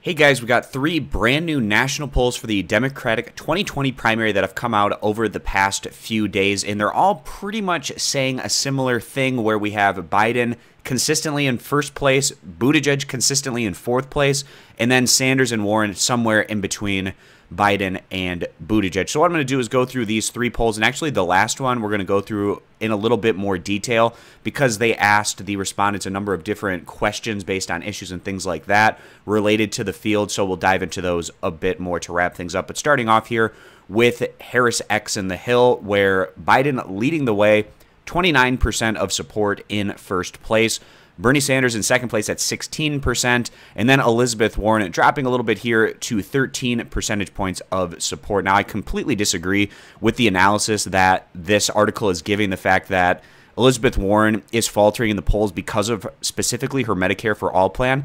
Hey guys, we got three brand new national polls for the Democratic 2020 primary that have come out over the past few days, and they're all pretty much saying a similar thing where we have Biden consistently in first place, Buttigieg consistently in fourth place, and then Sanders and Warren somewhere in between Biden and Buttigieg. So what I'm going to do is go through these three polls, and actually the last one we're going to go through in a little bit more detail because they asked the respondents a number of different questions based on issues and things like that related to the field, so we'll dive into those a bit more to wrap things up. But starting off here with Harris X and the Hill, where Biden leading the way, 29% of support in first place. Bernie Sanders in second place at 16%, and then Elizabeth Warren dropping a little bit here to 13 percentage points of support. Now, I completely disagree with the analysis that this article is giving, the fact that Elizabeth Warren is faltering in the polls because of specifically her Medicare for All plan.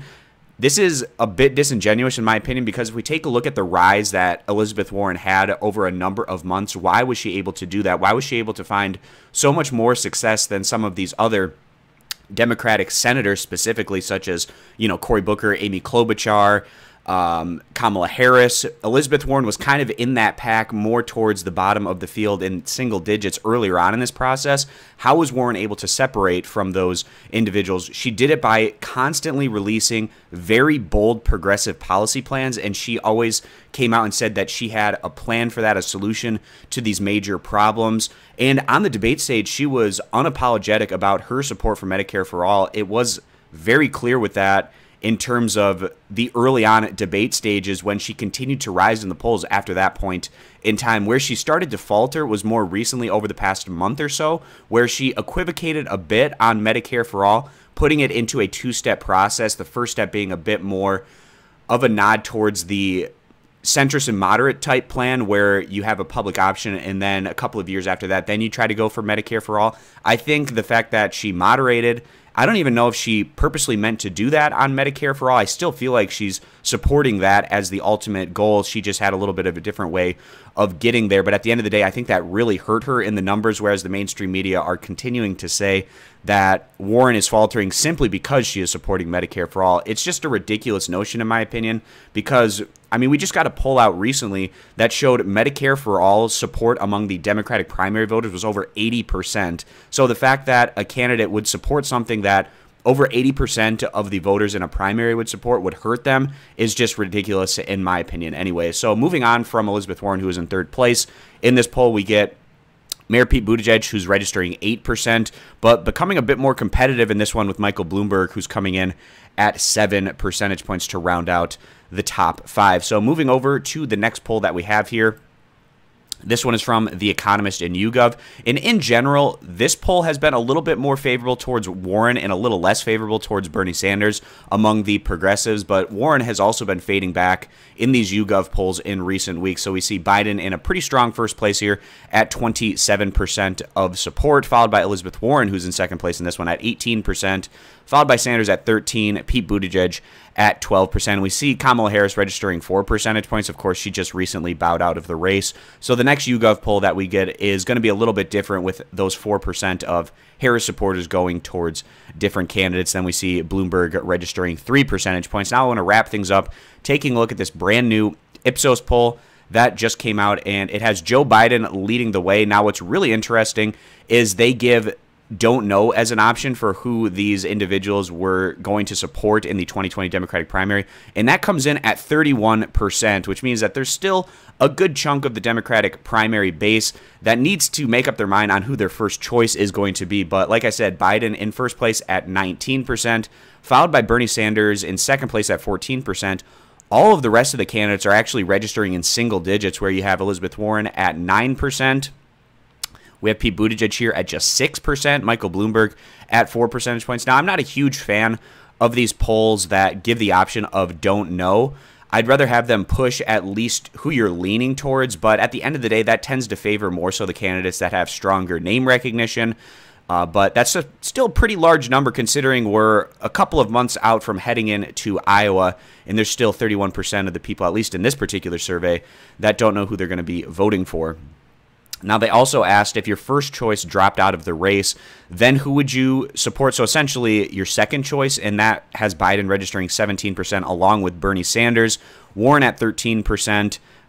This is a bit disingenuous in my opinion, because if we take a look at the rise that Elizabeth Warren had over a number of months, why was she able to do that? Why was she able to find so much more success than some of these other Democratic senators, specifically such as, Cory Booker, Amy Klobuchar, Kamala Harris? Elizabeth Warren was kind of in that pack more towards the bottom of the field in single digits earlier on in this process. How was Warren able to separate from those individuals? She did it by constantly releasing very bold progressive policy plans, and she always came out and said that she had a plan for that, a solution to these major problems. And on the debate stage, she was unapologetic about her support for Medicare for All. It was very clear with that in terms of the early on debate stages when she continued to rise in the polls after that point in time. Where she started to falter was more recently over the past month or so, where she equivocated a bit on Medicare for All, putting it into a two-step process, the first step being a bit more of a nod towards the centrist and moderate type plan where you have a public option, and then a couple of years after that, then you try to go for Medicare for All. I think the fact that she moderated, I don't even know if she purposely meant to do that on Medicare for All. I still feel like she's supporting that as the ultimate goal. She just had a little bit of a different way of getting there. But at the end of the day, I think that really hurt her in the numbers, whereas the mainstream media are continuing to say that Warren is faltering simply because she is supporting Medicare for All. It's just a ridiculous notion, in my opinion, because, we just got a poll out recently that showed Medicare for All support among the Democratic primary voters was over 80%. So the fact that a candidate would support something that over 80% of the voters in a primary would support would hurt them is just ridiculous, in my opinion, anyway. So moving on from Elizabeth Warren, who is in third place in this poll, we get Mayor Pete Buttigieg, who's registering 8%, but becoming a bit more competitive in this one with Michael Bloomberg, who's coming in at 7 percentage points to round out the top five. So moving over to the next poll that we have here. This one is from The Economist and YouGov. And in general, this poll has been a little bit more favorable towards Warren and a little less favorable towards Bernie Sanders among the progressives. But Warren has also been fading back in these YouGov polls in recent weeks. So we see Biden in a pretty strong first place here at 27% of support, followed by Elizabeth Warren, who's in second place in this one at 18%, followed by Sanders at 13%, Pete Buttigieg at 12%. We see Kamala Harris registering 4 percentage points. Of course, she just recently bowed out of the race. So the next YouGov poll that we get is going to be a little bit different, with those 4% of Harris supporters going towards different candidates. Then we see Bloomberg registering 3 percentage points. Now I want to wrap things up, taking a look at this brand new Ipsos poll that just came out, and it has Joe Biden leading the way. Now what's really interesting is they give don't know as an option for who these individuals were going to support in the 2020 Democratic primary, and that comes in at 31%, which means that there's still a good chunk of the Democratic primary base that needs to make up their mind on who their first choice is going to be. But like I said, Biden in first place at 19%, followed by Bernie Sanders in second place at 14%. All of the rest of the candidates are actually registering in single digits, where you have Elizabeth Warren at 9%. We have Pete Buttigieg here at just 6%, Michael Bloomberg at 4 percentage points. Now, I'm not a huge fan of these polls that give the option of don't know. I'd rather have them push at least who you're leaning towards, but at the end of the day, that tends to favor more so the candidates that have stronger name recognition. But that's still a pretty large number, considering we're a couple of months out from heading into Iowa, and there's still 31% of the people, at least in this particular survey, that don't know who they're going to be voting for. Now, they also asked if your first choice dropped out of the race, then who would you support? So essentially your second choice, and that has Biden registering 17% along with Bernie Sanders, Warren at 13%,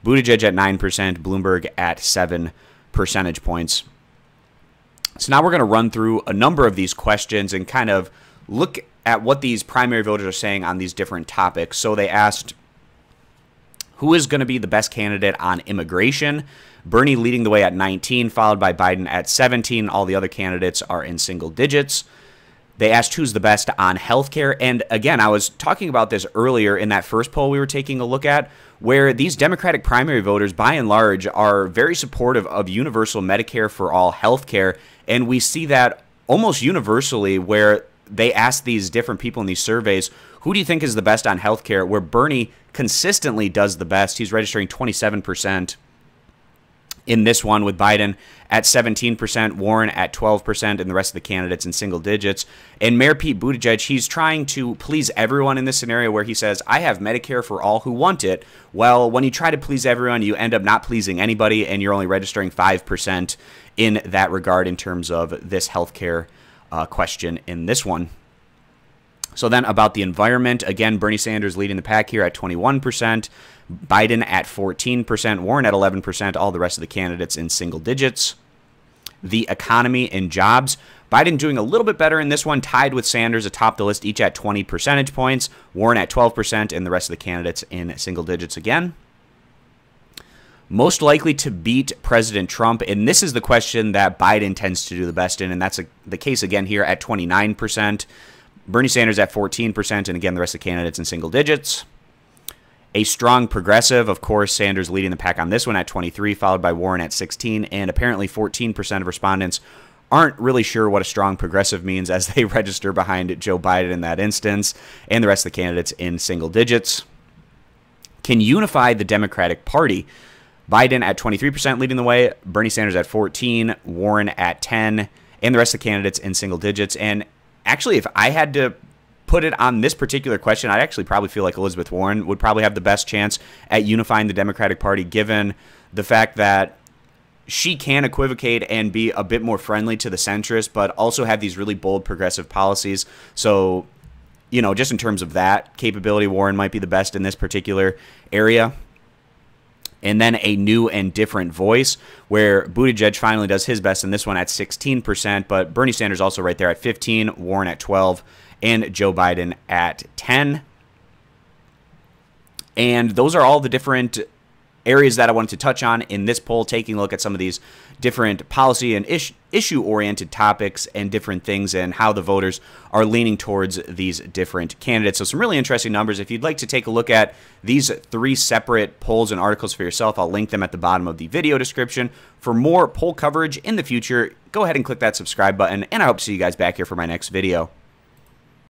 Buttigieg at 9%, Bloomberg at 7 percentage points. So now we're going to run through a number of these questions and kind of look at what these primary voters are saying on these different topics. So they asked, who is going to be the best candidate on immigration? Bernie leading the way at 19, followed by Biden at 17. All the other candidates are in single digits. They asked who's the best on healthcare. And again, I was talking about this earlier in that first poll we were taking a look at, where these Democratic primary voters, by and large, are very supportive of universal Medicare for all healthcare. And we see that almost universally where they ask these different people in these surveys, who do you think is the best on healthcare? Where Bernie consistently does the best. He's registering 27% in this one, with Biden at 17%, Warren at 12%, and the rest of the candidates in single digits. And Mayor Pete Buttigieg, he's trying to please everyone in this scenario where he says, I have Medicare for all who want it. Well, when you try to please everyone, you end up not pleasing anybody, and you're only registering 5% in that regard in terms of this healthcare question in this one. So then about the environment, again, Bernie Sanders leading the pack here at 21%, Biden at 14%, Warren at 11%, all the rest of the candidates in single digits. The economy and jobs, Biden doing a little bit better in this one, tied with Sanders atop the list, each at 20 percentage points, Warren at 12%, and the rest of the candidates in single digits again. Most likely to beat President Trump, and this is the question that Biden tends to do the best in, and that's the case again here at 29%. Bernie Sanders at 14%, and again, the rest of the candidates in single digits. A strong progressive, of course, Sanders leading the pack on this one at 23, followed by Warren at 16, and apparently 14% of respondents aren't really sure what a strong progressive means as they register behind Joe Biden in that instance, and the rest of the candidates in single digits. Can unify the Democratic Party. Biden at 23% leading the way, Bernie Sanders at 14, Warren at 10, and the rest of the candidates in single digits. And actually, if I had to put it on this particular question, I'd actually probably feel like Elizabeth Warren would probably have the best chance at unifying the Democratic Party, given the fact that she can equivocate and be a bit more friendly to the centrists, but also have these really bold progressive policies. So, you know, just in terms of that capability, Warren might be the best in this particular area. And then a new and different voice, where Buttigieg finally does his best in this one at 16%, but Bernie Sanders also right there at 15, Warren at 12, and Joe Biden at 10. And those are all the different areas that I wanted to touch on in this poll, taking a look at some of these different policy and issue-oriented topics and different things and how the voters are leaning towards these different candidates. So some really interesting numbers. If you'd like to take a look at these 3 separate polls and articles for yourself, I'll link them at the bottom of the video description. For more poll coverage in the future, go ahead and click that subscribe button, and I hope to see you guys back here for my next video.